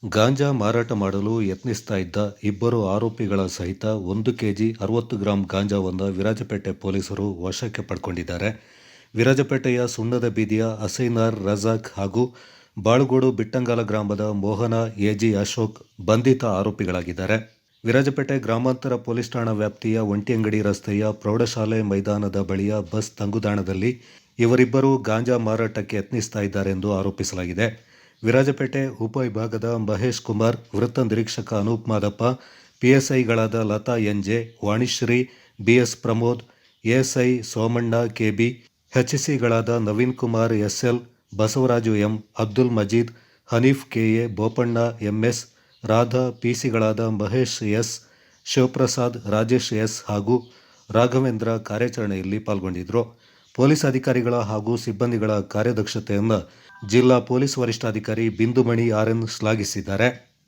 ಗಾಂಜಾ ಮಾರಾಟ ಮಾಡಲು ಯತ್ನಿಸ್ತಾ ಇದ್ದ ಇಬ್ಬರು ಆರೋಪಿಗಳ ಸಹಿತ 1 ಕೆಜಿ 60 ಗ್ರಾಂ ಗಾಂಜಾವನ್ನು ವಿರಾಜಪೇಟೆ ಪೊಲೀಸರು ವಶಕ್ಕೆ ಪಡ್ಕೊಂಡಿದ್ದಾರೆ. ವಿರಾಜಪೇಟೆಯ ಸುಣ್ಣದ ಬೀದಿಯ ಅಸೈನಾರ್ ರಜಾಕ್ ಹಾಗೂ ಬಾಳುಗೋಡು ಬಿಟ್ಟಂಗಾಲ ಗ್ರಾಮದ ಮೋಹನ ಎಜಿ ಅಶೋಕ್ ಬಂಧಿತ ಆರೋಪಿಗಳಾಗಿದ್ದಾರೆ. ವಿರಾಜಪೇಟೆ ಗ್ರಾಮಾಂತರ ಪೊಲೀಸ್ ಠಾಣಾ ವ್ಯಾಪ್ತಿಯ ಒಂಟಿಯಂಗಡಿ ರಸ್ತೆಯ ಪ್ರೌಢಶಾಲೆ ಮೈದಾನದ ಬಳಿಯ ಬಸ್ ತಂಗುದಾಣದಲ್ಲಿ ಇವರಿಬ್ಬರು ಗಾಂಜಾ ಮಾರಾಟಕ್ಕೆ ಯತ್ನಿಸ್ತಾ ಇದ್ದಾರೆ ಎಂದು ಆರೋಪಿಸಲಾಗಿದೆ. ವಿರಾಜಪೇಟೆ ಉಪವಿಭಾಗದ ಮಹೇಶ್ ಕುಮಾರ್, ವೃತ್ತ ನಿರೀಕ್ಷಕ ಅನೂಪ್ ಮಾದಪ್ಪ, ಪಿಎಸ್ಐಗಳಾದ Latha NJ, Vanishree, BS Pramod, ASI Somanna KB, ಎಚ್ಸಿಗಳಾದ Naveen Kumar SL, Basavaraju M, Abdul Majeed, Haneef KA, Bopanna MS, Radha, ಪಿಸಿಗಳಾದ ಮಹೇಶ್ ಎಸ್, ಶಿವಪ್ರಸಾದ್, ರಾಜೇಶ್ ಎಸ್ ಹಾಗೂ ರಾಘವೇಂದ್ರ ಕಾರ್ಯಾಚರಣೆಯಲ್ಲಿ ಪಾಲ್ಗೊಂಡಿದ್ದರು. ಪೊಲೀಸ್ ಅಧಿಕಾರಿಗಳ ಹಾಗೂ ಸಿಬ್ಬಂದಿಗಳ ಕಾರ್ಯದಕ್ಷತೆಯನ್ನು ಜಿಲ್ಲಾ ಪೊಲೀಸ್ ವರಿಷ್ಠಾಧಿಕಾರಿ ಬಿಂದುಮಣಿ ಆರ್ಎನ್ ಶ್ಲಾಘಿಸಿದ್ದಾರೆ.